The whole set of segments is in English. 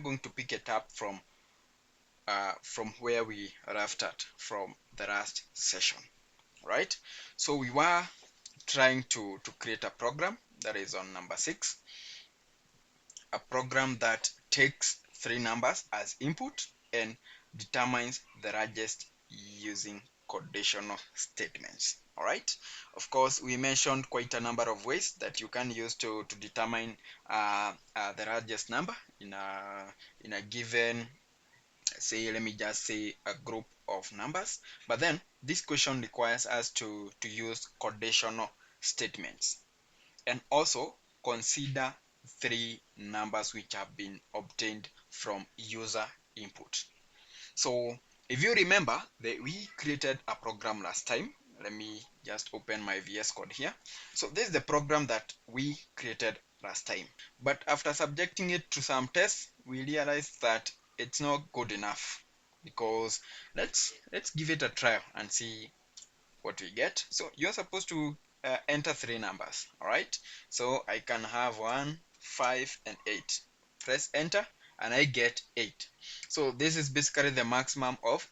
going to pick it up from where we left at from the last session, right? So we were trying to create a program that is on number 6, a program that takes 3 numbers as input and determines the largest using conditional statements. All right. Of course, we mentioned quite a number of ways that you can use to determine the largest number in a given, say, let me just say, a group of numbers. But then this question requires us to use conditional statements and also consider 3 numbers which have been obtained from user input. So if you remember that we created a program last time, let me just open my VS Code here. So this is the program that we created last time, but after subjecting it to some tests, we realized that it's not good enough, because let's give it a try and see what we get. So you're supposed to enter 3 numbers. All right, so I can have 1, 5 and 8. Press enter and I get 8. So this is basically the maximum of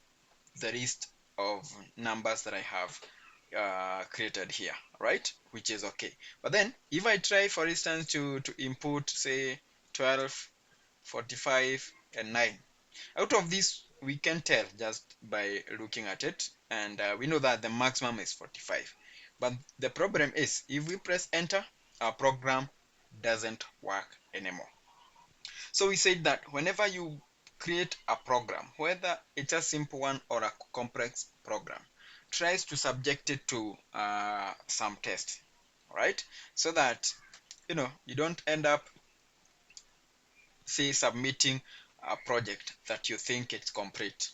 the list of numbers that I have created here, right? Which is okay. But then if I try, for instance, to input, say, 12, 45 and 9, out of this we can tell just by looking at it, and we know that the maximum is 45. But the problem is, if we press enter, our program doesn't work anymore. So we said that whenever you create a program, whether it's a simple one or a complex program, tries to subject it to some test, right? So that you don't end up, say, submitting a project that you think it's complete,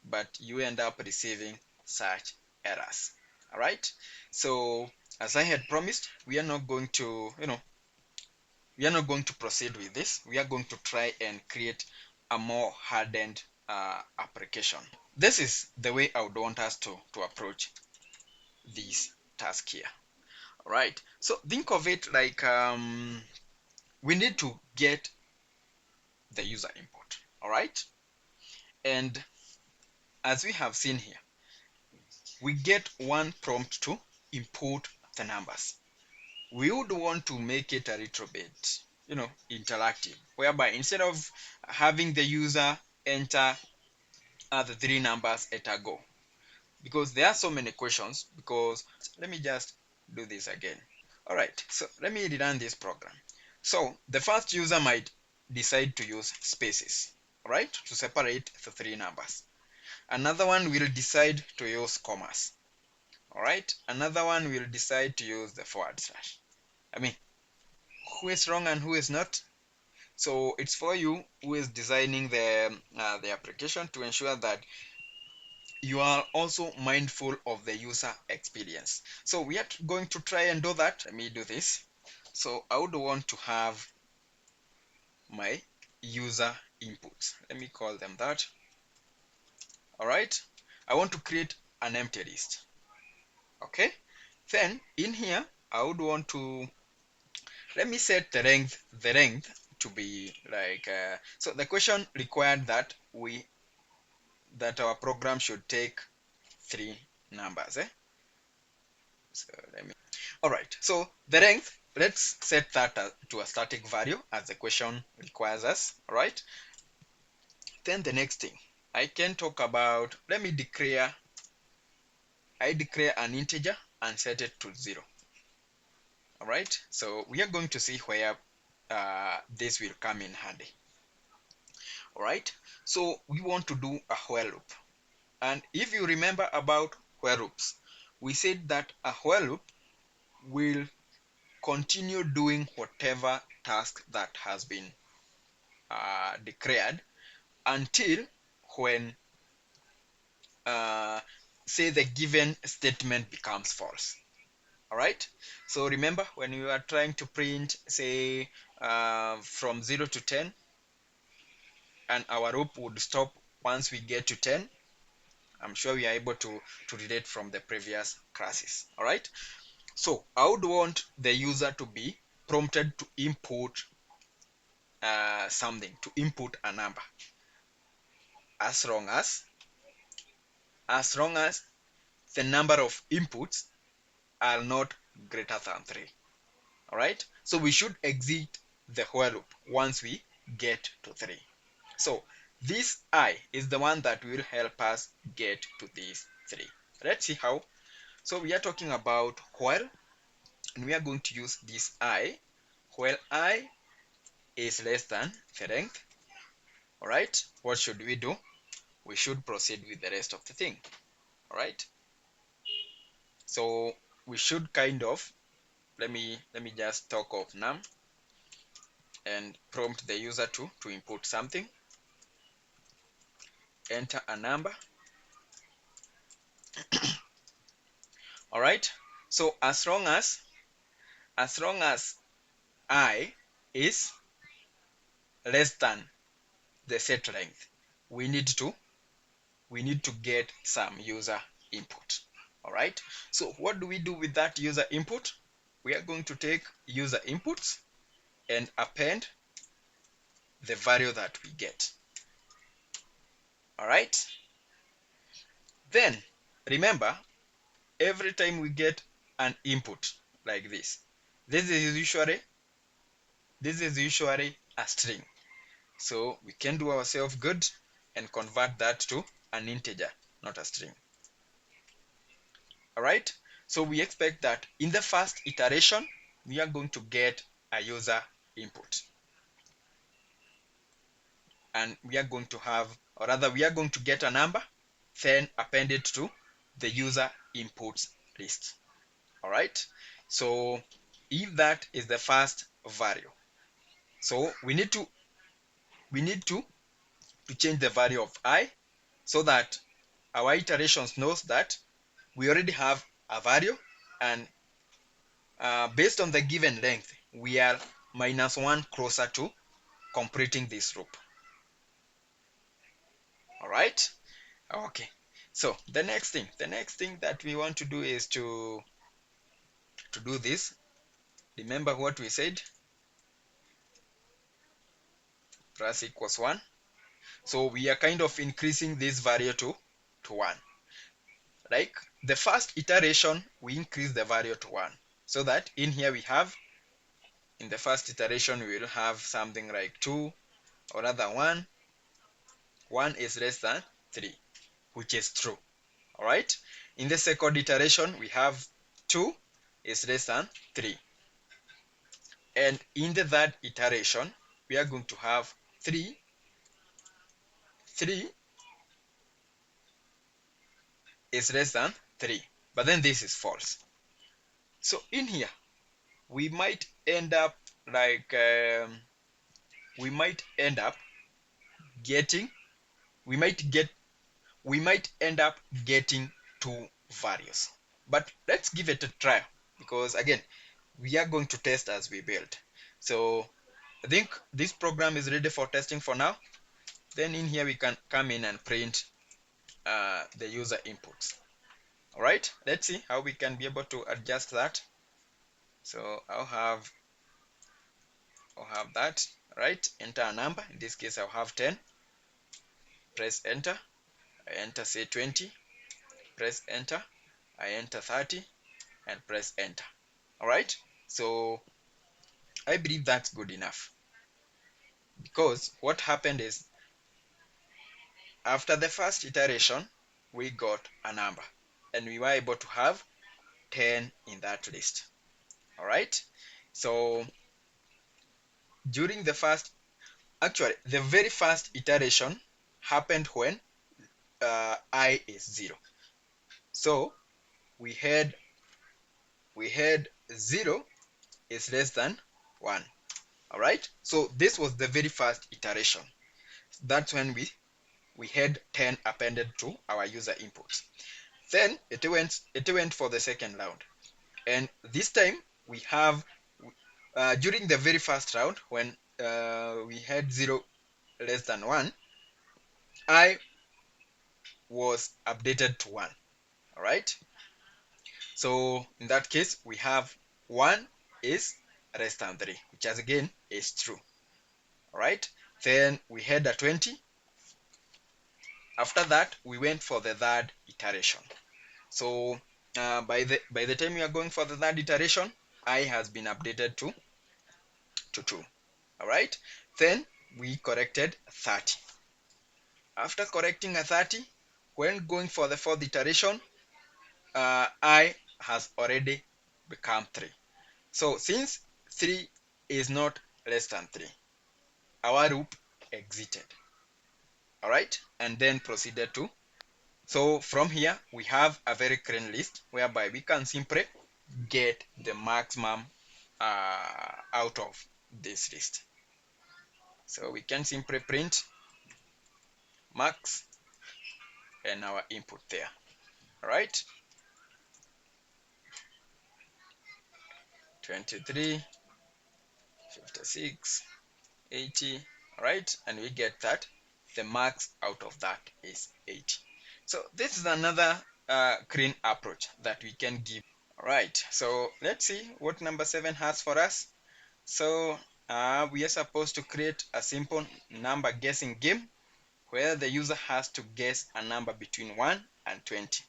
but you end up receiving such errors. All right. So as I had promised, we are not going to proceed with this. We are going to try and create a more hardened application. This is the way I would want us to approach this task here. All right. So think of it like we need to get the user input. All right. And as we have seen here, we get one prompt to input the numbers. We would want to make it a little bit, interactive, whereby instead of having the user enter the 3 numbers at a go, because there are so many questions. Because let me just do this again. All right, so let me rerun this program. So the first user might decide to use spaces, right, to separate the 3 numbers. Another one will decide to use commas. All right, another one will decide to use the forward slash. I mean, who is wrong and who is not? So it's for you who is designing the application to ensure that you are also mindful of the user experience. So we are going to try and do that. Let me do this. So I would want to have my user inputs. Let me call them that. All right. I want to create an empty list. Okay. Then in here, I would want to, let me set the length to be like, so the question required that our program should take 3 numbers. So let me, all right, so the length, let's set that to a static value as the question requires us. All right, then the next thing I can talk about, I declare an integer and set it to 0. All right, so we are going to see where this will come in handy. All right, so we want to do a while loop. And if you remember about while loops, we said that a while loop will continue doing whatever task that has been declared until when say the given statement becomes false. All right, so remember when you are trying to print, say, from 0 to 10, and our loop would stop once we get to 10. I'm sure we are able to relate from the previous classes. All right, so I would want the user to be prompted to input something, to input a number, as long as the number of inputs are not greater than 3. All right, so we should exit the while loop once we get to 3. So this I is the one that will help us get to these 3. Let's see how. So we are talking about while, and we are going to use this I while I is less than the length. All right, what should we do? We should proceed with the rest of the thing. All right, so we should kind of, let me just talk of num and prompt the user to input something, enter a number. All right, so as long as I is less than the set length, we need to get some user input. All right, so what do we do with that user input? We are going to take user inputs and append the value that we get. All right, then remember, every time we get an input like this, this is usually a string. So we can do ourselves good and convert that to an integer, not a string. All right, so we expect that in the first iteration we are going to get a user input, and we are going to have, or rather we are going to get a number, then append it to the user inputs list. All right, so if that is the first value, so we need to change the value of I, so that our iterations knows that we already have a value, and based on the given length we are -1 closer to completing this loop. All right, okay, so the next thing that we want to do is to do this. Remember what we said, plus equals 1. So we are kind of increasing this value to 1. Like the first iteration we increase the value to 1, so that in here we have, in the first iteration we will have something like 2, or rather 1. 1 is less than 3, which is true. All right, in the second iteration we have 2 is less than 3, and in the third iteration we are going to have 3 is less than 3, but then this is false. So in here we might end up like we might end up getting we might end up getting two values. But let's give it a try, because again we are going to test as we build. So I think this program is ready for testing for now. Then in here we can come in and print the user inputs. All right, let's see how we can be able to adjust that. So I'll have that. Right, enter a number. In this case I'll have 10. Press enter. I enter say 20. Press enter. I enter 30 and press enter. All right, so I believe that's good enough, because what happened is after the first iteration we got a number and we were able to have 10 in that list. All right, so during the first, actually the very first iteration happened when I is 0. So we had 0 is less than 1. All right, so this was the very first iteration. That's when we had 10 appended to our user inputs. Then it went for the second round, and this time we have during the very first round when we had 0 less than 1, I was updated to 1. All right, so in that case we have 1 is less than 3, which as again is true. Right? Then we had a 20. After that, we went for the third iteration. So by the time we are going for the third iteration, I has been updated to 2. All right. Then we corrected 30. After correcting a 30, when going for the fourth iteration, I has already become 3. So since 3 is not less than 3, our loop exited. All right, and then proceeded to. So from here, we have a very clean list whereby we can simply get the maximum out of this list. So we can simply print max and our input there. All right, 23, 56, 80. All right, and we get that the max out of that is 80. So this is another clean approach that we can give. All right, so let's see what number 7 has for us. So we are supposed to create a simple number guessing game where the user has to guess a number between 1 and 20.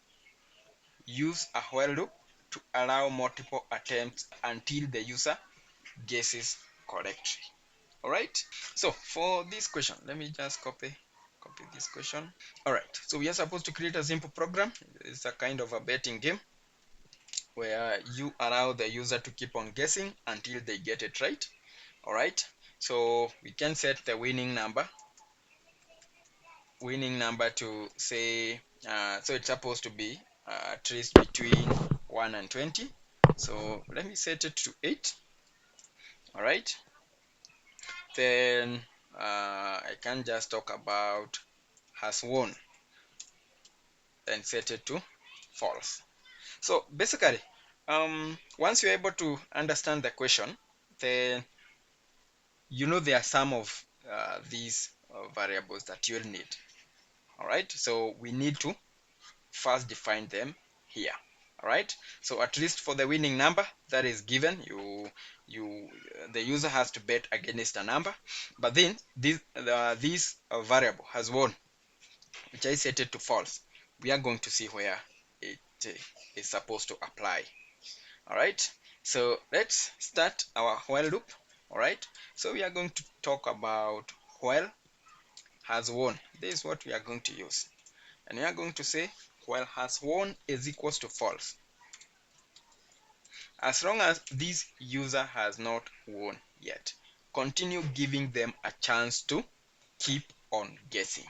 Use a while loop to allow multiple attempts until the user guesses correctly. All right. So for this question, let me just copy this question. All right. So we are supposed to create a simple program. It's a kind of a betting game where you allow the user to keep on guessing until they get it right. All right. So we can set the winning number to say, so it's supposed to be at least between 1 and 20. So let me set it to 8. All right. Then I can just talk about has won and set it to false. So basically, once you're able to understand the question, then you know there are some of these variables that you'll need. All right, so we need to first define them here. All right, so at least for the winning number that is given, the user has to bet against a number, but then this variable has won, which I set it to false. We are going to see where it is supposed to apply. All right, so let's start our while loop. All right, so we are going to talk about while has won. This is what we are going to use, and we are going to say while has won is equals to false as long as this user has not won yet. Continue giving them a chance to keep on guessing.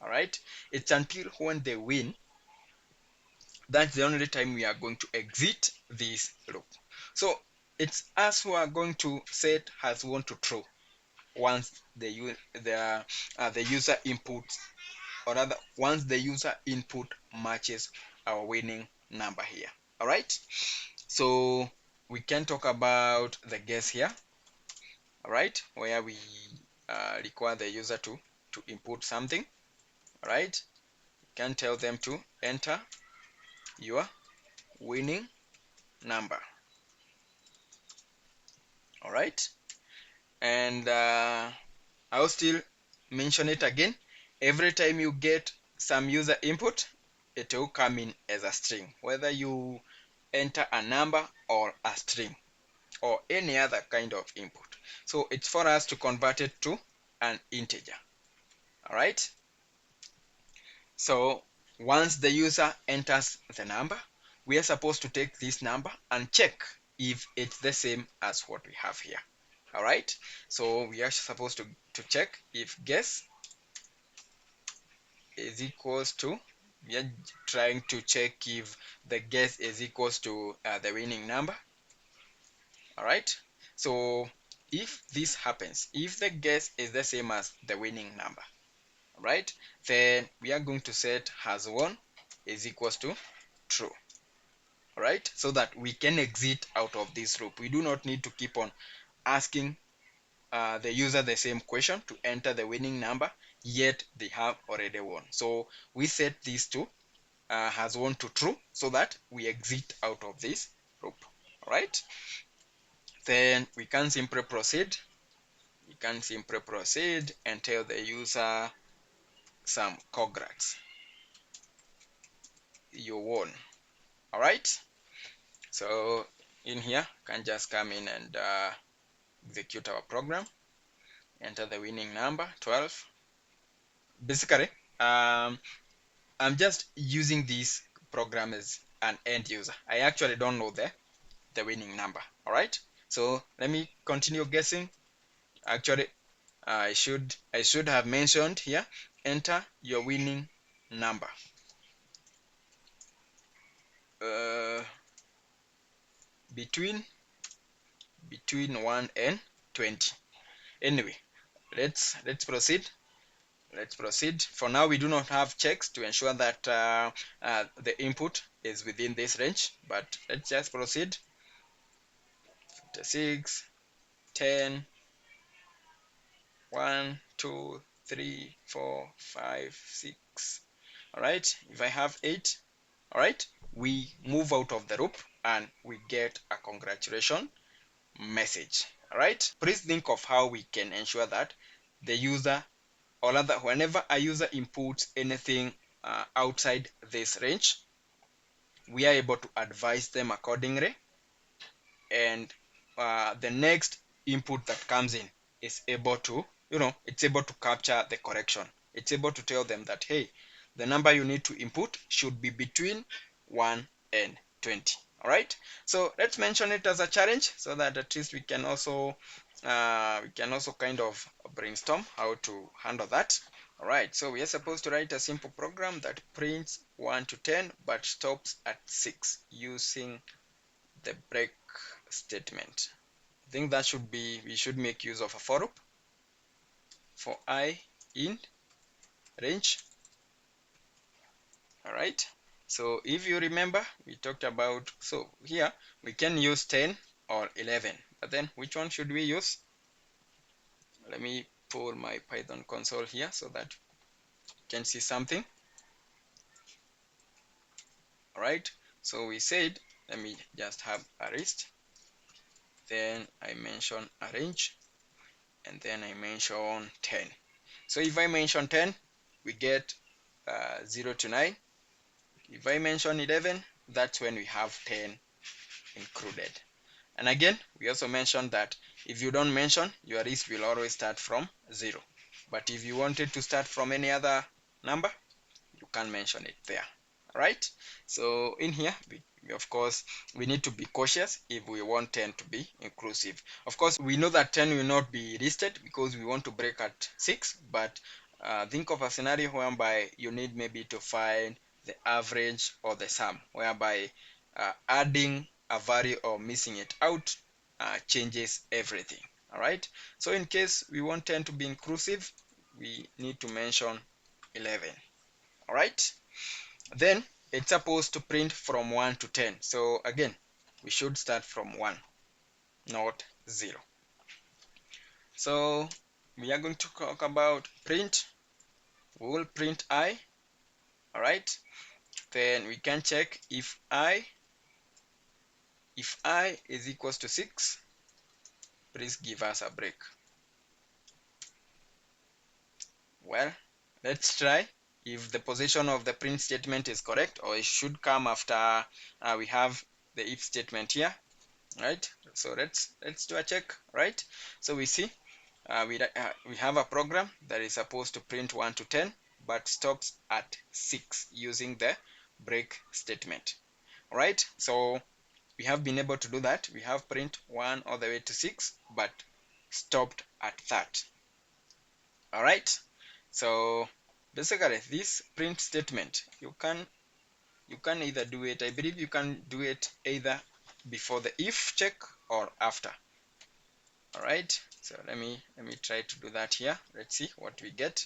All right, it's until when they win. That's the only time we are going to exit this loop. So it's us who are going to set has won to true once the user inputs, or rather once the user input matches our winning number here. All right, so we can talk about the guess here. All right, where we require the user to input something. All right, you can tell them to enter your winning number. All right, and I'll still mention it again. Every time you get some user input, it will come in as a string, whether you enter a number or a string or any other kind of input. So it's for us to convert it to an integer. All right, so once the user enters the number, we are supposed to take this number and check if it's the same as what we have here. All right, so we are supposed to check if guess is equals to, we are trying to check if the guess is equals to the winning number. All right, so if this happens, if the guess is the same as the winning number, right, then we are going to set has won is equals to true. All right, so that we can exit out of this loop. We do not need to keep on asking the user the same question to enter the winning number, yet they have already won. So we set these to has won to true so that we exit out of this loop. All right, then we can simply proceed. We can simply proceed and tell the user some congrats, you won. All right, so in here can just come in and execute our program, enter the winning number 12. Basically, I'm just using this program as an end user. I actually don't know the winning number. All right, so let me continue guessing. Actually, I should have mentioned here, enter your winning number. Uh, between 1 and 20. Anyway, let's proceed. Let's proceed. For now, we do not have checks to ensure that the input is within this range, but let's just proceed. 56, 10, 1, 2, 3, 4, 5, 6. All right, if I have 8, all right, we move out of the loop and we get a congratulation message. All right, please think of how we can ensure that the user, or rather whenever a user inputs anything outside this range, we are able to advise them accordingly, and the next input that comes in is able to, it's able to capture the correction. It's able to tell them that, hey, the number you need to input should be between 1 and 20. All right, so let's mention it as a challenge so that at least we can also kind of brainstorm how to handle that. All right, so we are supposed to write a simple program that prints 1 to 10 but stops at 6 using the break statement. I think that should be, we should make use of a for loop for I in range. All right, so if you remember, we talked about, so here we can use 10 or 11, but then which one should we use? Let me pull my Python console here so that you can see something. All right, so we said, let me just have a list, then I mention a range, and then I mention 10. So if I mention 10, we get 0 to 9. If I mention 11, that's when we have 10 included. And again, we also mentioned that if you don't mention, your list will always start from 0. But if you wanted to start from any other number, you can mention it there. All right, so in here of course we need to be cautious if we want 10 to be inclusive. Of course, we know that 10 will not be listed because we want to break at 6, but think of a scenario whereby you need maybe to find the average or the sum, whereby adding a value or missing it out changes everything. All right, so in case we want 10 to be inclusive, we need to mention 11. All right, then it's supposed to print from 1 to 10. So again, we should start from 1, not 0. So we are going to talk about print. We will print I. All right, then we can check if I is equals to 6, please give us a break. Well, let's try if the position of the print statement is correct, or it should come after we have the if statement here. Right, so let's do a check. Right, so we see we have a program that is supposed to print 1 to 10 but stops at 6 using the break statement. All right, so we have been able to do that. We have print 1 all the way to 6 but stopped at that. All right, so basically this print statement, you can either do it, I believe you can do it either before the if check or after. All right, so let me try to do that here. Let's see what we get.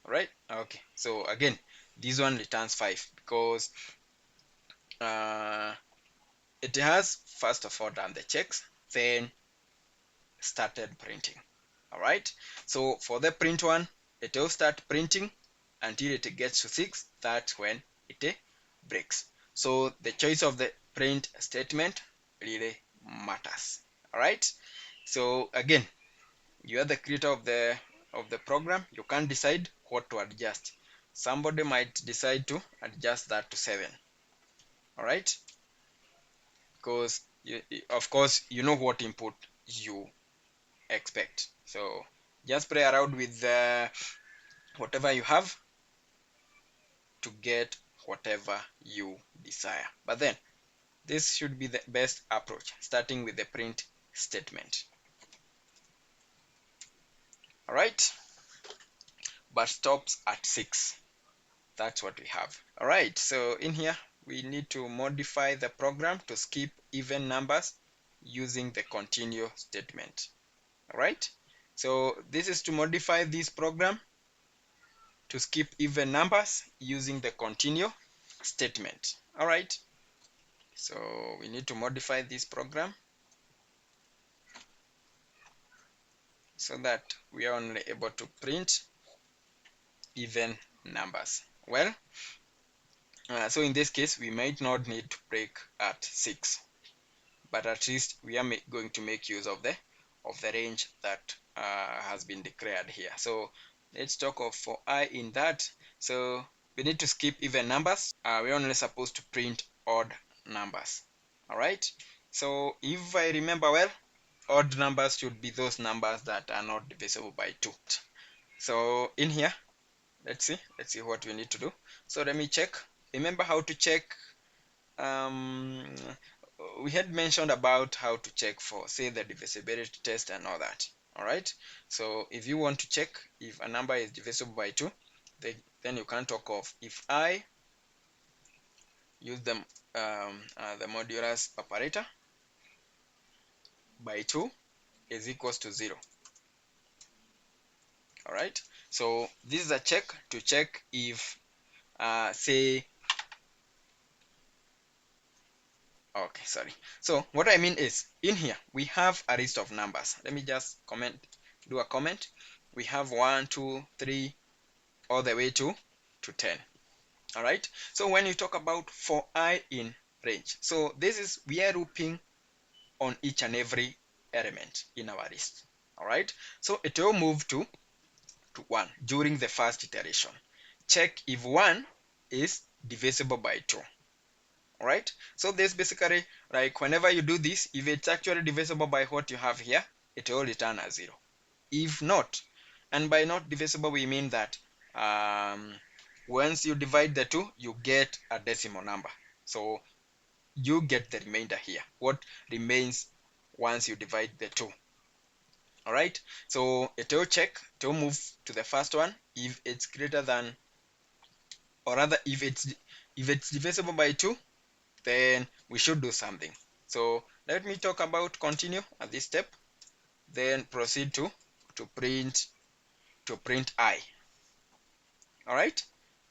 All right, okay, so again this one returns 5 because it has first of all done the checks, then started printing. All right, so for the print one, it will start printing until it gets to 6. That's when it breaks. So the choice of the print statement really matters. All right, So again, you are the creator of the program. You can't decide what to adjust. Somebody might decide to adjust that to 7. All right, because of course you know what input you expect. So just play around with whatever you have to get whatever you desire. But then this should be the best approach, starting with the print statement. All right, but stops at 6. That's what we have. All right, so in here we need to modify the program to skip even numbers using the continue statement. All right, so this is to modify this program to skip even numbers using the continue statement. All right, so we need to modify this program so that we are only able to print even numbers. Well, so in this case we might not need to break at 6, but at least we are going to make use of the range that has been declared here. So let's talk of for I in that. So we need to skip even numbers. We're only supposed to print odd numbers. All right, so if I remember well, odd numbers should be those numbers that are not divisible by 2. So in here, let's see what we need to do. So let me check. Remember how to check. um, we had mentioned about how to check for, say, the divisibility test and all that. All right, so if you want to check if a number is divisible by 2, then you can talk of if I use the modulus operator by 2 is equals to 0. All right, so this is a check to check if say, okay, sorry. So what I mean is, in here we have a list of numbers. Let me just do a comment. We have 1, 2, 3, all the way to 10. All right, so when you talk about for I in range, so this is, we are looping on each and every element in our list. All right, so it will move to 1 during the first iteration. Check if 1 is divisible by 2. All right, so this basically, like, whenever you do this, if it's actually divisible by what you have here, it will return a 0. If not, and by not divisible we mean that once you divide the 2, you get a decimal number, so you get the remainder here, what remains once you divide the 2. All right, so it will check, it will move to the first one if it's greater than, or rather if it's divisible by 2, then we should do something. So let me talk about continue at this step, then proceed to print I. All right,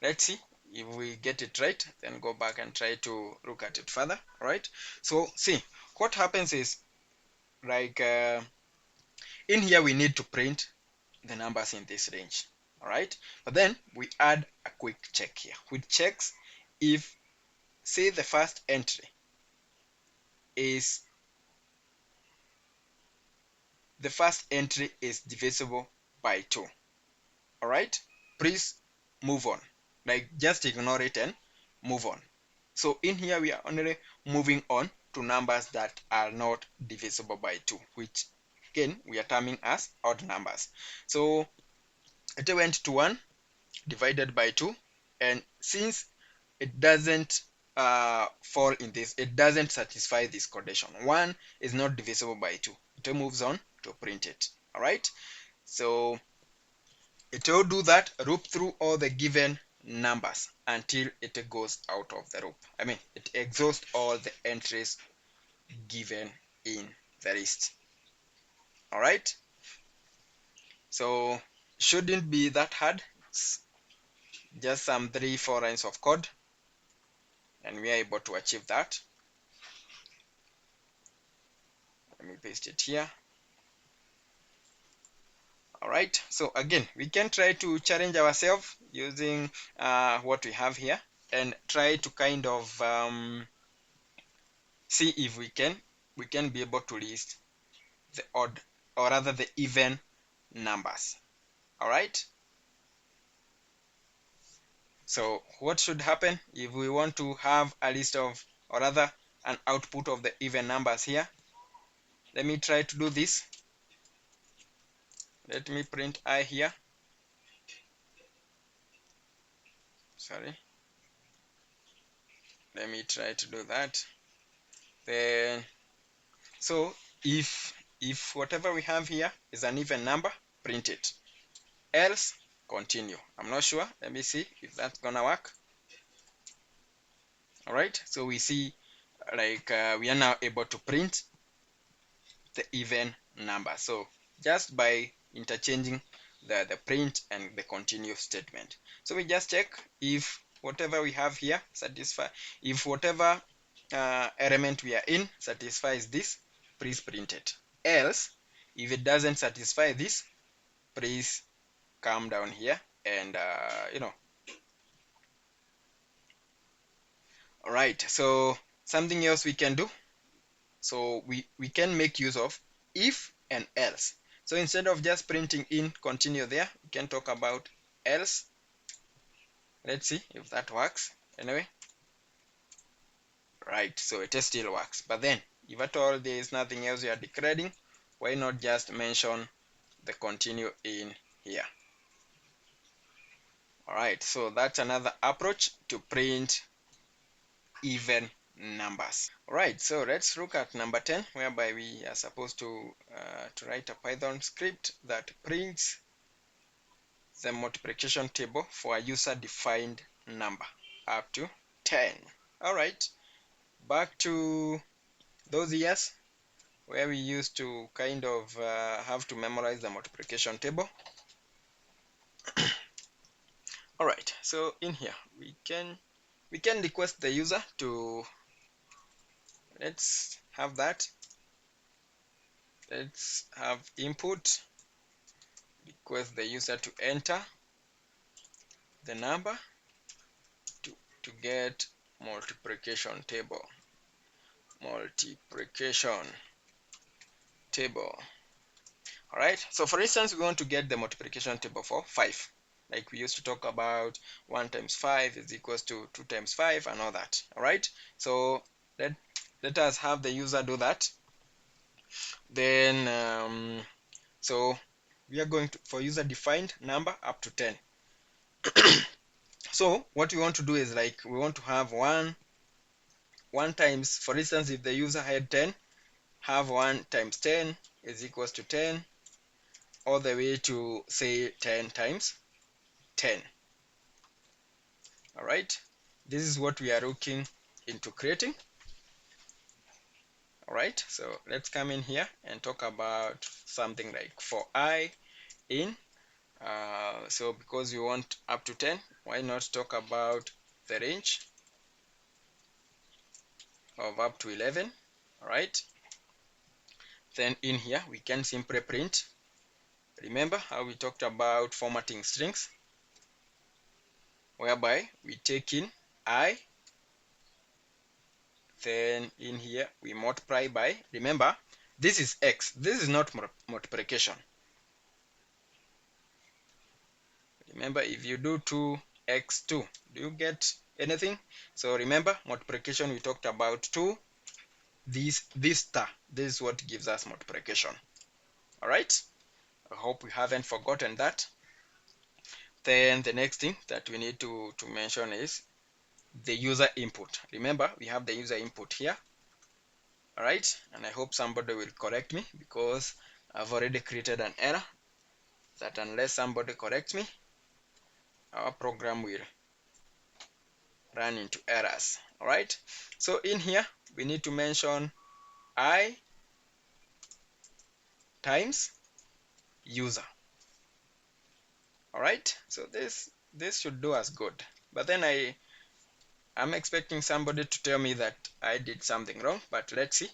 let's see if we get it right, then go back and try to look at it further. All right, so see what happens is, like, in here we need to print the numbers in this range. All right, but then we add a quick check here, which checks if, say, the first entry is divisible by 2. All right, please move on, like, just ignore it and move on. So in here we are only moving on to numbers that are not divisible by 2, which again we are terming as odd numbers. So it went to 1 divided by 2, and since it doesn't fall in this, it doesn't satisfy this condition, 1 is not divisible by 2, it moves on to print it. All right, so it will do that, loop through all the given numbers until it goes out of the loop. I mean, it exhausts all the entries given in the list. All right, so shouldn't be that hard. It's just some 3-4 lines of code, and we are able to achieve that. Let me paste it here. All right, so again we can try to challenge ourselves using what we have here, and try to kind of see if we can be able to list the odd or rather the even numbers. All right. So what should happen if we want to have a list of, or rather an output of the even numbers here? Let me try to do this. Let me print I here. Sorry. Let me try to do that. Then, so if whatever we have here is an even number, print it. Else, continue. I'm not sure. Let me see if that's gonna work. All right. So we see like we are now able to print the even number. So just by interchanging the print and the continue statement. So we just check if whatever we have here satisfy, if whatever element we are in satisfies this, please print it. Else, if it doesn't satisfy this, please come down here and all right. So something else we can do, so we can make use of if and else. So instead of just printing in continue there, we can talk about else. Let's see if that works. Anyway, right, so it still works. But then if at all there is nothing else you are declaring, why not just mention the continue in here? All right, so that's another approach to print even numbers. All right, so let's look at number 10, whereby we are supposed to write a Python script that prints the multiplication table for a user-defined number up to 10. All right, back to those years where we used to kind of have to memorize the multiplication table. All right, so in here we can request the user to, let's have that. Let's have input, request the user to enter the number to get multiplication table. All right, so for instance, we want to get the multiplication table for 5, like we used to talk about 1 times 5 is equals to 2 times 5 and all that. All right, so let us have the user do that. Then so we are going to, for user defined number up to 10. So what we want to do is, like, we want to have one times, for instance, if the user had 10, have 1 times 10 is equals to 10, all the way to say 10 times 10. All right, this is what we are looking into creating. All right, so let's come in here and talk about something like for I in so because you want up to 10, why not talk about the range of up to 11. All right, then in here we can simply print. Remember how we talked about formatting strings, whereby we take in I, then in here we multiply by, remember this is x, this is not multiplication. Remember, if you do 2x2, do you get anything? So remember, multiplication, we talked about 2, this star, this is what gives us multiplication. All right, I hope we haven't forgotten that. Then the next thing that we need to mention is the user input. Remember, we have the user input here. All right, and I hope somebody will correct me, because I've already created an error that unless somebody corrects me, our program will run into errors. All right, so in here we need to mention I times user. All right, so this should do us good, but then I'm expecting somebody to tell me that I did something wrong, but let's see.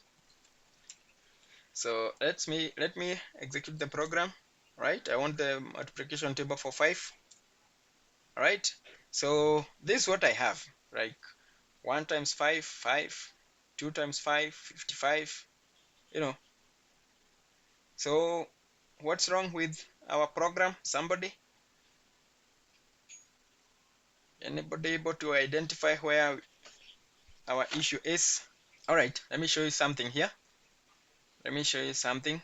So let me execute the program. Right, I want the multiplication table for 5. All right, so this is what I have, like 1 times 5, 5, 2 times 5, 55, you know. So What's wrong with our program? Somebody? Anybody able to identify where our issue is? All right, let me show you something here. Let me show you something.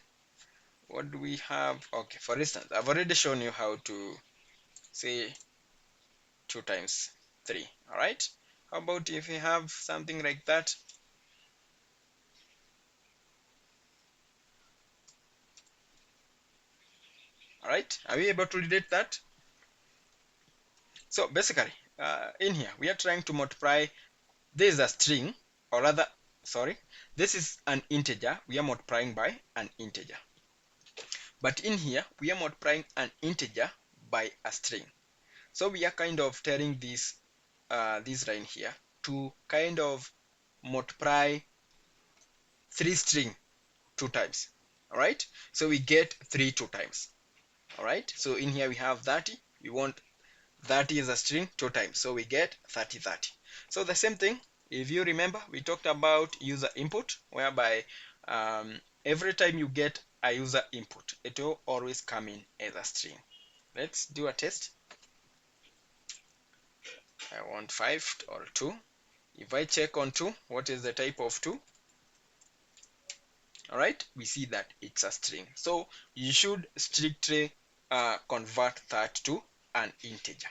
What do we have? Okay, for instance, I've already shown you how to say 2 times 3. All right, how about if we have something like that? All right, are we able to relate that? So basically, in here we are trying to multiply. This is a string, or rather, sorry, this is an integer. We are multiplying by an integer. But in here, we are multiplying an integer by a string. So we are kind of telling this line here to kind of multiply 3 string 2 times. All right. So we get 3 2 times. All right. So in here we have 30. We want 30 is a string 2 times. So we get 30 30. So the same thing. If you remember, we talked about user input, whereby every time you get a user input, it will always come in as a string. Let's do a test. I want 5 or 2. If I check on 2, what is the type of 2? All right, we see that it's a string. So you should strictly convert that to an integer.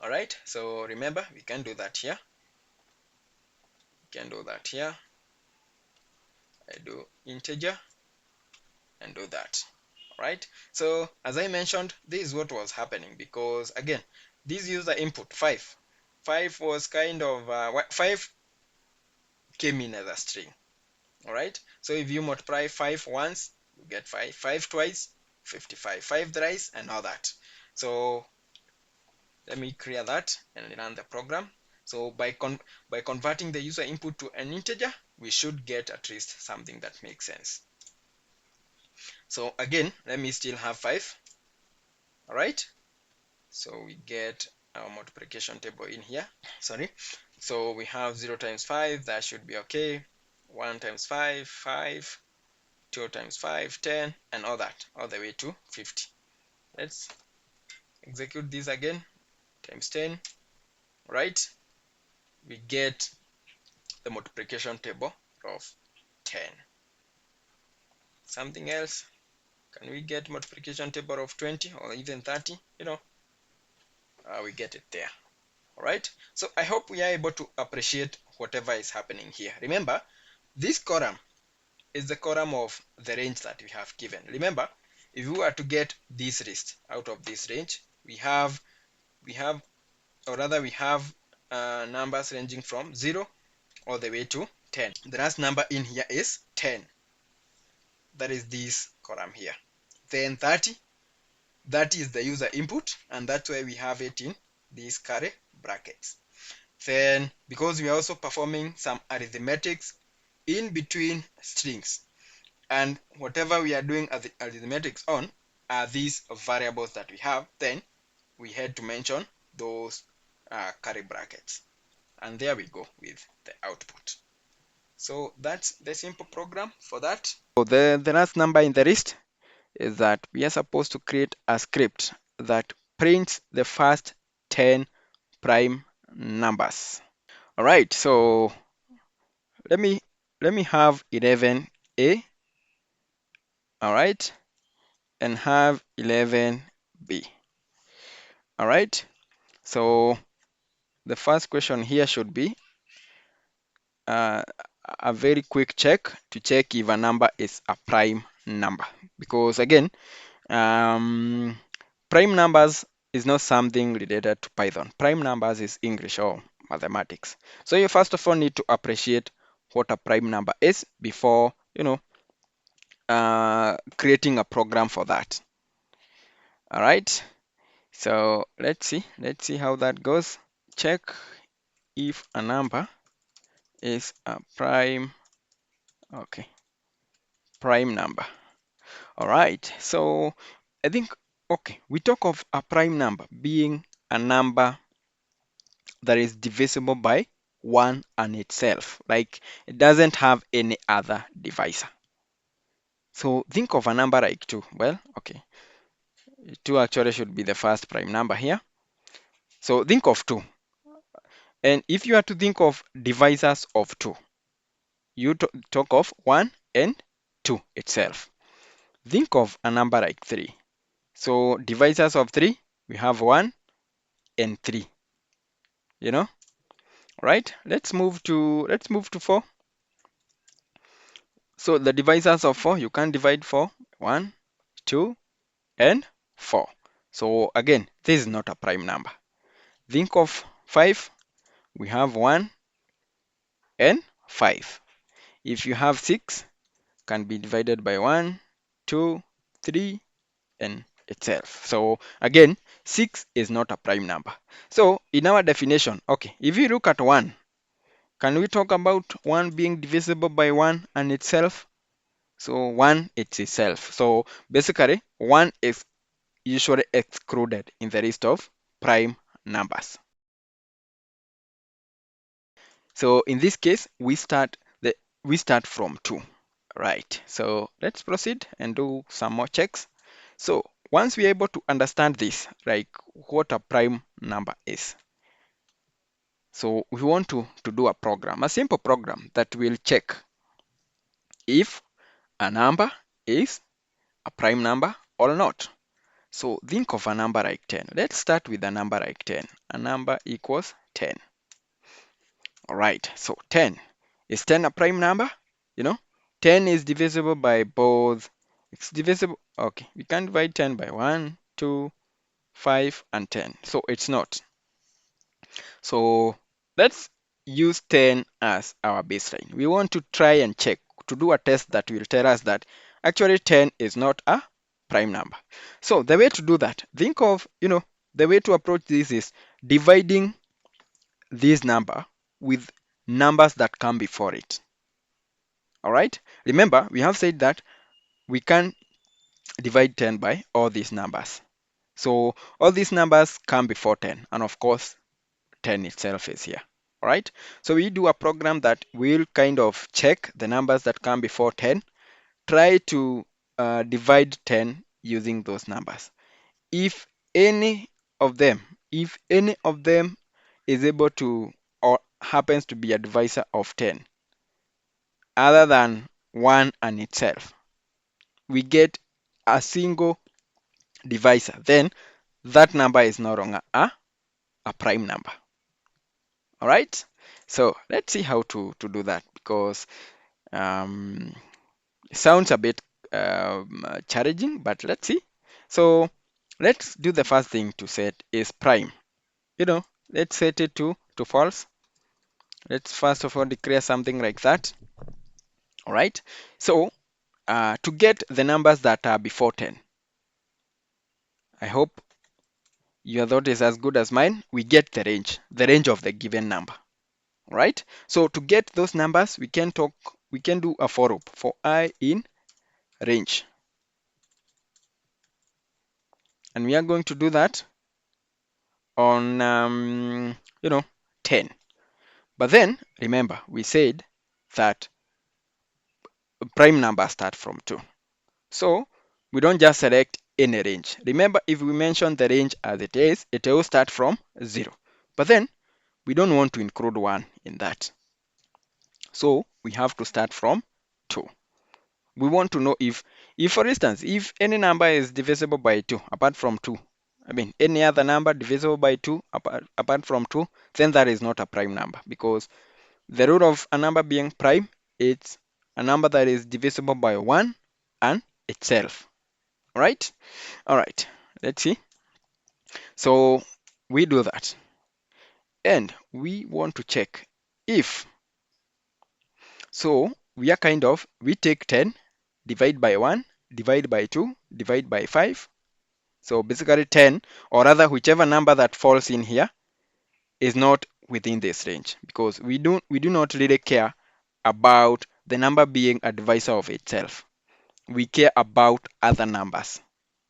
All right, so remember, we can do that here. We can do that here. I do integer and do that. All right, so as I mentioned, this is what was happening because again, this user input 5 was kind of 5 came in as a string. All right, so if you multiply 5 once, you get 5, 5 twice, 55, 5 thrice, and all that. So let me clear that and run the program. So by converting the user input to an integer, we should get at least something that makes sense. So again, let me still have 5. All right, so we get our multiplication table in here. Sorry, so we have 0 times 5, that should be okay. 1 times 5, 5. 2 times 5, 10, and all that, all the way to 50. Let's execute this again. Times 10, right? We get the multiplication table of 10. Something else? Can we get multiplication table of 20 or even 30? We get it there. All right. So I hope we are able to appreciate whatever is happening here. Remember, this column is the column of the range that we have given. Remember, if we were to get this list out of this range, we have numbers ranging from 0 all the way to 10. The last number in here is 10. That is this column here. Then 30. That is the user input, and that's why we have it in these curly brackets. Then, because we are also performing some arithmetics in between strings, and whatever we are doing the arithmetics on are these variables that we have, then we had to mention those curly brackets. And there we go with the output. So that's the simple program for that. So the last number in the list is that we are supposed to create a script that prints the first 10 prime numbers. All right, so let me have 11a, all right, and have 11b. All right, so the first question here should be uh, a very quick check to check if a number is a prime number, because again, prime numbers is not something related to Python. Prime numbers is English or mathematics. So you first of all need to appreciate what a prime number is before creating a program for that. All right, so let's see how that goes. Check if a number is a prime, okay, prime number. All right, so I think, okay, we talk of a prime number being a number that is divisible by 1 and itself, like it doesn't have any other divisor. So think of a number like 2. Well, okay, 2 actually should be the first prime number here. So think of 2. And if you are to think of divisors of 2, you talk of 1 and 2 itself. Think of a number like 3. So divisors of 3, we have 1 and 3, you know, right? Let's move to 4. So the divisors of 4, you can divide 4, 1, 2, and 4. So again, this is not a prime number. Think of 5, we have 1 and 5. If you have 6, can be divided by 1, 2, 3, and itself. So again, 6 is not a prime number. So in our definition, okay, if you look at 1, can we talk about 1 being divisible by 1 and itself? So 1 it's itself. So basically, 1 is usually excluded in the list of prime numbers. So in this case, we start from 2, right? So let's proceed and do some more checks. So once we're able to understand this, like what a prime number is, so we want to do a simple program that will check if a number is a prime number or not. So think of a number like 10. Let's start with a number like 10. A number equals 10. All right, so 10. Is 10 a prime number? You know, 10 is divisible by both. It's divisible. Okay, we can divide 10 by 1, 2, 5, and 10. So it's not. So let's use 10 as our baseline. We want to try and check to do a test that will tell us that actually 10 is not a prime number. So the way to do that, think of, the way to approach this is dividing this number with numbers that come before it. All right. Remember, we have said that we can divide 10 by all these numbers. So all these numbers come before 10. And of course, 10 itself is here. All right. So we do a program that will kind of check the numbers that come before 10, try to divide 10 using those numbers. If any of them, if any of them is able to or happens to be a divisor of 10 other than 1 and itself, we get a single divisor, then that number is no longer a prime number. All right, so let's see how to do that, because it sounds a bit challenging, but let's see. So let's do the first thing to set is prime. Let's set it to false. Let's first of all declare something like that. All right, so to get the numbers that are before 10, I hope your thought is as good as mine. We get the range of the given number. All right, so to get those numbers, we can do a for loop for I in range, and we are going to do that on 10. But then remember, we said that prime numbers start from 2. So we don't just select any range. Remember, if we mention the range as it is, it will start from 0. But then we don't want to include 1 in that. So we have to start from 2. We want to know if for instance, if any number is divisible by 2 apart from 2, I mean any other number divisible by 2 apart from 2, then that is not a prime number, because the rule of a number being prime, it's a number that is divisible by 1 and itself. Right? All right, let's see. So we do that. And we want to check if. So we take 10, divide by 1, divide by 2, divide by 5. So basically 10, or rather whichever number that falls in here, is not within this range, because we do not really care about the number being a divisor of itself. We care about other numbers.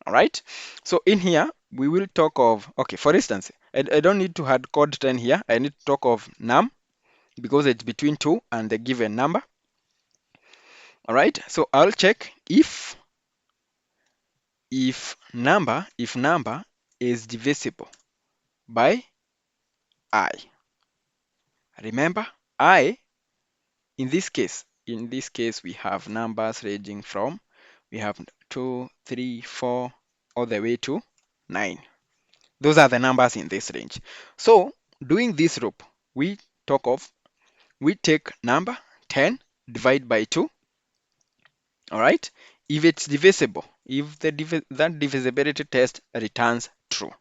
All right, so in here we will talk of, okay, for instance, I don't need to hard code 10 here. I need to talk of num, because it's between 2 and the given number. All right, so I'll check if number is divisible by I. Remember, I in this case we have numbers ranging from, we have 2, 3, 4 all the way to 9. Those are the numbers in this range. So doing this loop, we talk of, we take number 10, divide by 2. All right, if it's divisible, if that divisibility test returns true,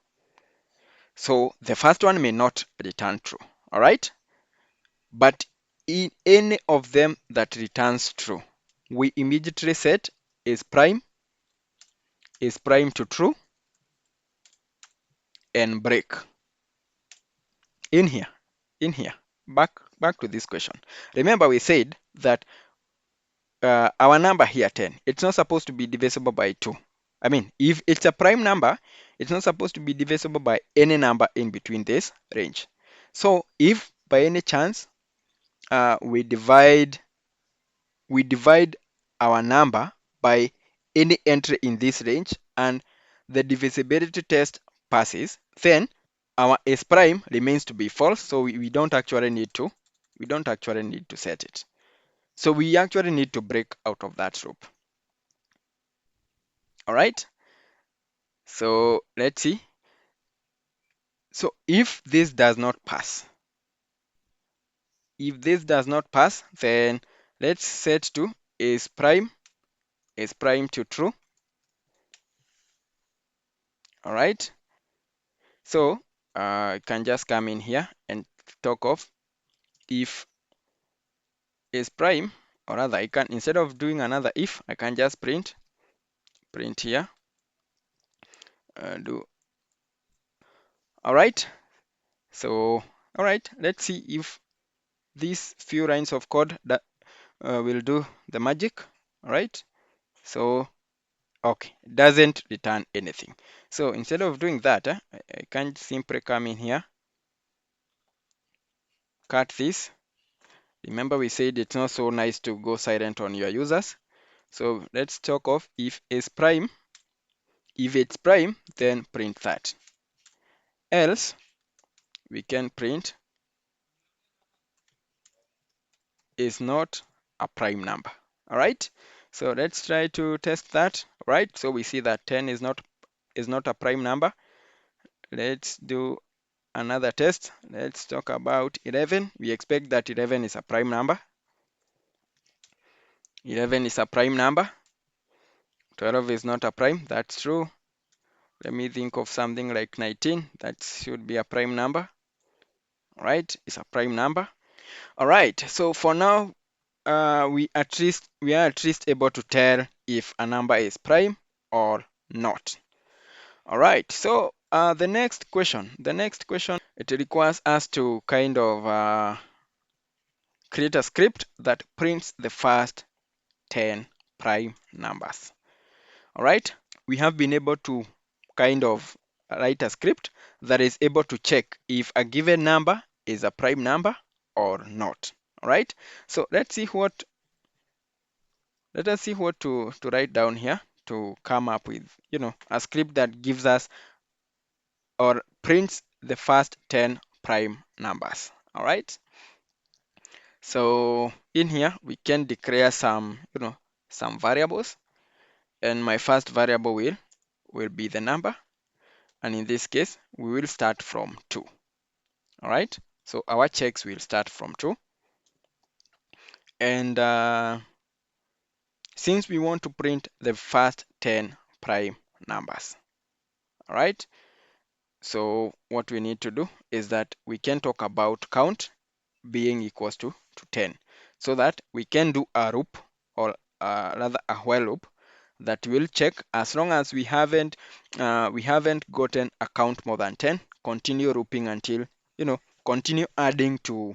so the first one may not return true. All right, but in any of them that returns true, we immediately set is prime to true and break. In here in here back to this question. Remember we said that our number here 10, it's not supposed to be divisible by 2. I mean, if it's a prime number, it's not supposed to be divisible by any number in between this range. So if by any chance we divide our number by any entry in this range and the divisibility test passes, then our s prime remains to be false, so we don't actually need to set it. So we actually need to break out of that loop. All right, so let's see. So if this does not pass, then let's set to is prime to true. All right, so I can just come in here and talk of if is prime, or rather I can, instead of doing another if, I can just print here, do. All right, so all right, let's see if these few lines of code that will do the magic. All right, so okay, doesn't return anything. So instead of doing that, I can simply come in here, cut this. Remember we said it's not so nice to go silent on your users. So let's talk of if it's prime. If it's prime, then print that. Else, we can print is not a prime number. All right. So let's try to test that. All right. So we see that 10 is not a prime number. Let's do another test. Let's talk about 11. We expect that 11 is a prime number. 11 is a prime number. 12 is not a prime. That's true. Let me think of something like 19. That should be a prime number. All right, it's a prime number. All right. So for now, we are at least able to tell if a number is prime or not. All right. So the next question, it requires us to kind of create a script that prints the first 10 prime numbers. All right, we have been able to kind of write a script that is able to check if a given number is a prime number or not. All right, so let us see what to write down here to come up with, a script that gives us or prints the first 10 prime numbers. All right, so in here we can declare some variables, and my first variable will be the number, and in this case we will start from 2. All right, so our checks will start from 2, and since we want to print the first 10 prime numbers, all right, so what we need to do is that we can talk about count being equals to 10, so that we can do a loop, or rather a while loop, that will check as long as we haven't gotten a count more than 10, continue looping until, continue adding to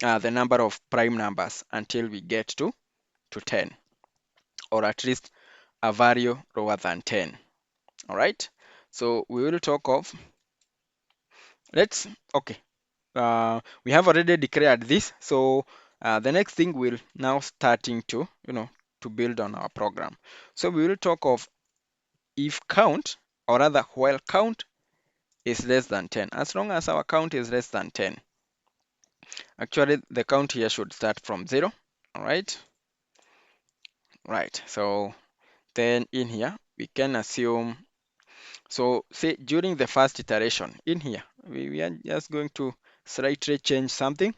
the number of prime numbers until we get to 10, or at least a value lower than 10. All right, so we will talk of, let's okay, we have already declared this, so the next thing will now starting to to build on our program. So we will talk of if count, or rather while count is less than 10. As long as our count is less than 10, actually the count here should start from 0. All right. Right. So then in here we can assume, so say during the first iteration in here, we are just going to slightly change something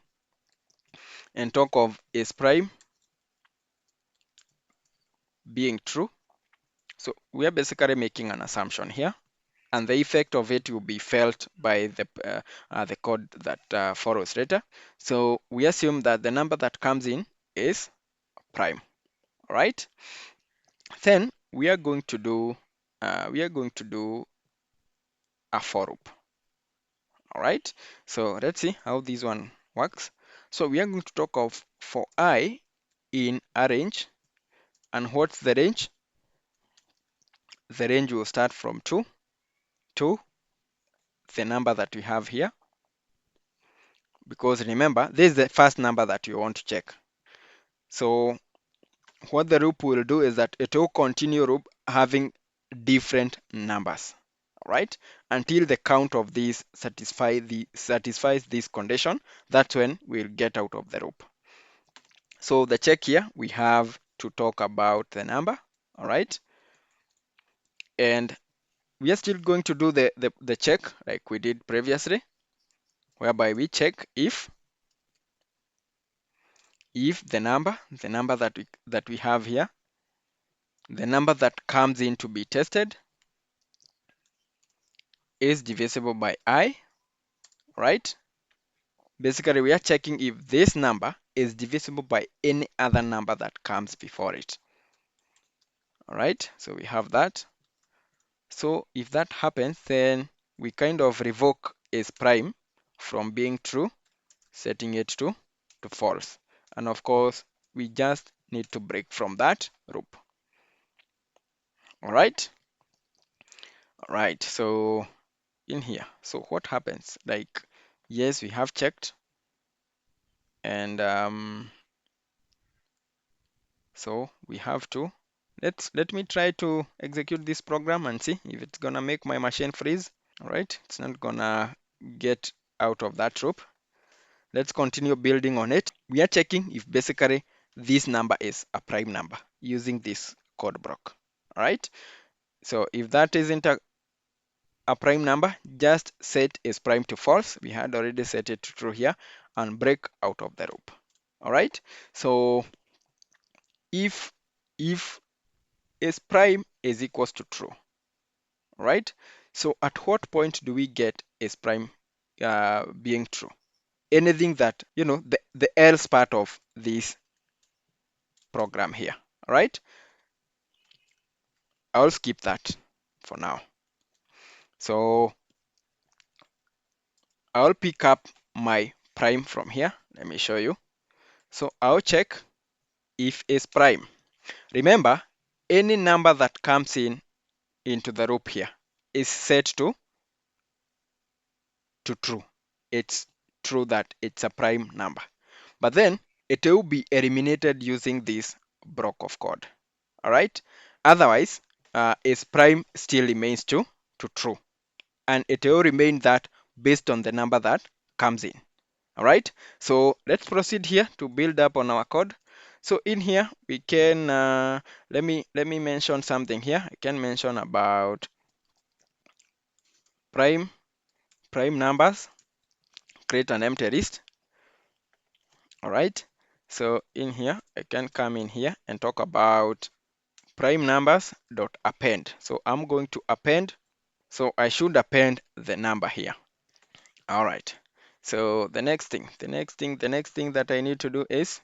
and talk of is prime being true. So we are basically making an assumption here, and the effect of it will be felt by the code that follows later. So we assume that the number that comes in is prime. All right. Then we are going to do a for loop. All right. So let's see how this one works. So we are going to talk of for I in a range, and what's the range? The range will start from 2 to the number that we have here, because remember this is the first number that you want to check. So what the loop will do is that it will continue loop having different numbers, right, until the count of these satisfies this condition. That's when we'll get out of the loop. So the check here, we have to talk about the number. All right, and we are still going to do the check like we did previously, whereby we check if the number that we have here, the number that comes in to be tested is divisible by I, right? Basically, we are checking if this number is divisible by any other number that comes before it. All right, so we have that. So if that happens, then we kind of revoke is prime from being true, setting it to false. And of course, we just need to break from that loop. All right. All right. So in here, so what happens? Like, yes, we have checked, and so we have to let me try to execute this program and see if it's gonna make my machine freeze. All right, it's not gonna get out of that loop. Let's continue building on it. We are checking if basically this number is a prime number using this code block. All right, so if that isn't a prime number, just set is prime to false. We had already set it to true here, and break out of the loop. All right, so if if is prime is equals to true, right? So at what point do we get is prime being true? Anything that, the else part of this program here, right? I'll skip that for now. So I'll pick up my prime from here. Let me show you. So I'll check if is prime. Remember, any number that comes into the loop here is set to true. It's true that it's a prime number. But then it will be eliminated using this block of code. All right. Otherwise, its prime still remains to true, and it will remain that based on the number that comes in. All right. So let's proceed here to build up on our code. So in here we can let me mention something here. I can mention about prime numbers. Create an empty list. All right. So in here I can come in here and talk about prime numbers dot append. So I'm going to append. So I should append the number here. All right. So the next thing that I need to do is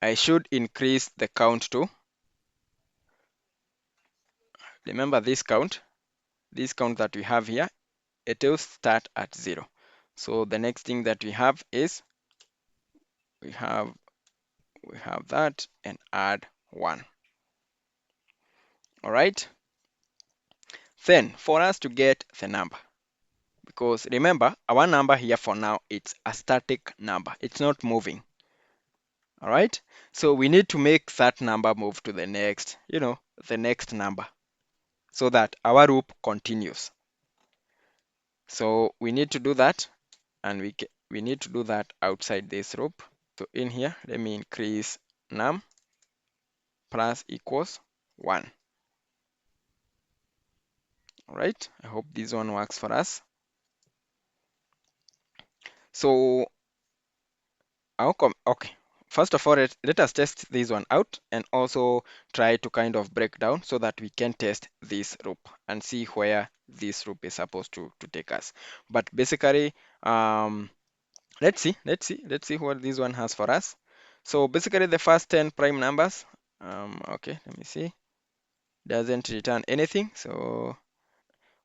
I should increase the count to, remember this count that we have here, it will start at 0. So the next thing that we have is we have that and add 1. All right. Then for us to get the number, because remember our number here for now, it's a static number, it's not moving. All right. So we need to make that number move to the next, the next number so that our loop continues. So we need to do that, and we need to do that outside this loop. So in here, let me increase num plus equals 1. All right. I hope this one works for us. So okay. First of all, let us test this one out and also try to kind of break down so that we can test this loop and see where this loop is supposed to take us. But basically, let's see what this one has for us. So basically, the first 10 prime numbers, okay, let me see, doesn't return anything. So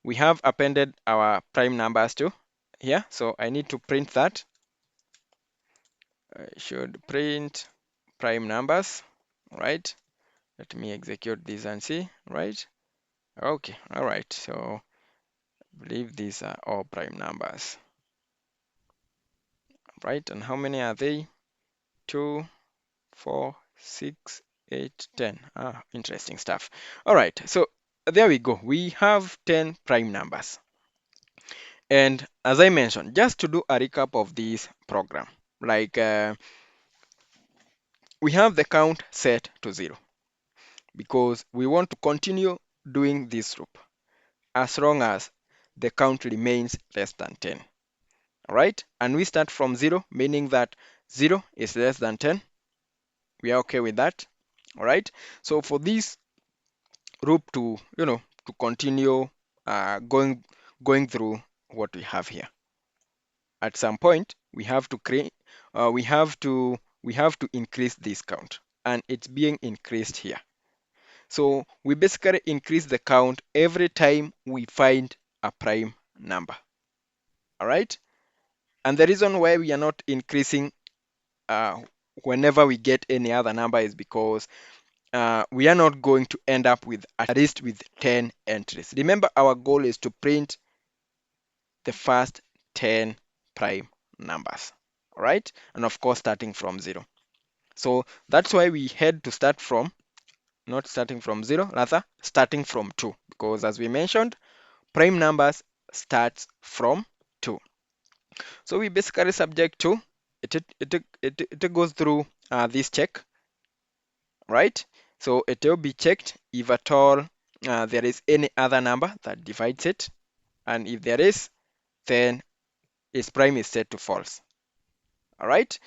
we have appended our prime numbers to here. So I need to print that. I should print prime numbers, right? Let me execute this and see, right? Okay, all right. So I believe these are all prime numbers, right? And how many are they? 2, 4, 6, 8, 10. Ah, interesting stuff. All right, so there we go. We have 10 prime numbers. And as I mentioned, just to do a recap of this program, like we have the count set to 0 because we want to continue doing this loop as long as the count remains less than 10. All right, and we start from 0, meaning that 0 is less than 10. We are okay with that. All right, so for this loop to continue going through what we have here, at some point we have to create we have to increase this count, and it's being increased here. So we basically increase the count every time we find a prime number. All right, and the reason why we are not increasing uh, whenever we get any other number is because we are not going to end up with at least with 10 entries. Remember, our goal is to print the first 10 prime numbers, all right? And of course, starting from 0. So that's why we had to start from, not starting from 0, rather starting from 2, because as we mentioned, prime numbers starts from 2. So we basically subject to it goes through this check, right? So it will be checked if at all there is any other number that divides it, and if there is, then its prime is set to false. All right.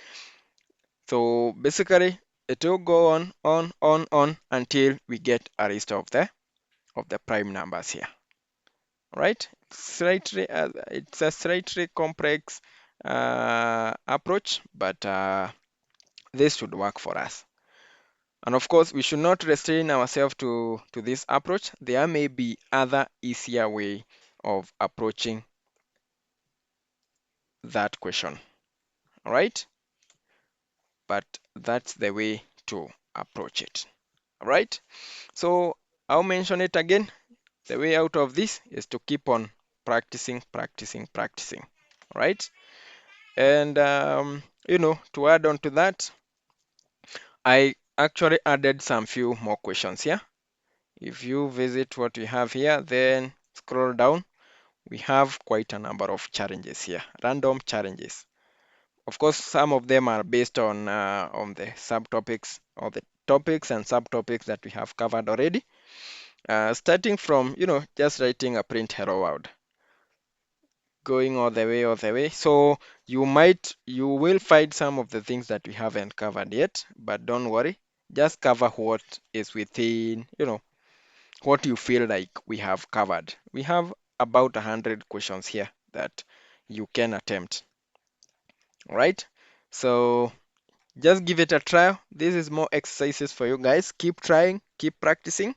So basically, it will go on until we get a list of the prime numbers here. All right. It's a slightly complex approach, but this should work for us. And of course, we should not restrain ourselves to this approach. There may be other easier way of approaching that question. All right, but that's the way to approach it. All right, so I'll mention it again. The way out of this is to keep on practicing, practicing, practicing. All right, and to add on to that, I actually added some few more questions here. If you visit what we have here, then scroll down, we have quite a number of challenges here, random challenges. Of course, some of them are based on the subtopics or the topics and subtopics that we have covered already. Starting from, just writing a print hello world, going all the way. So you will find some of the things that we haven't covered yet, but don't worry. Just cover what is within, what you feel like we have covered. We have about 100 questions here that you can attempt. All right. So just give it a try. This is more exercises for you guys. Keep trying, keep practicing,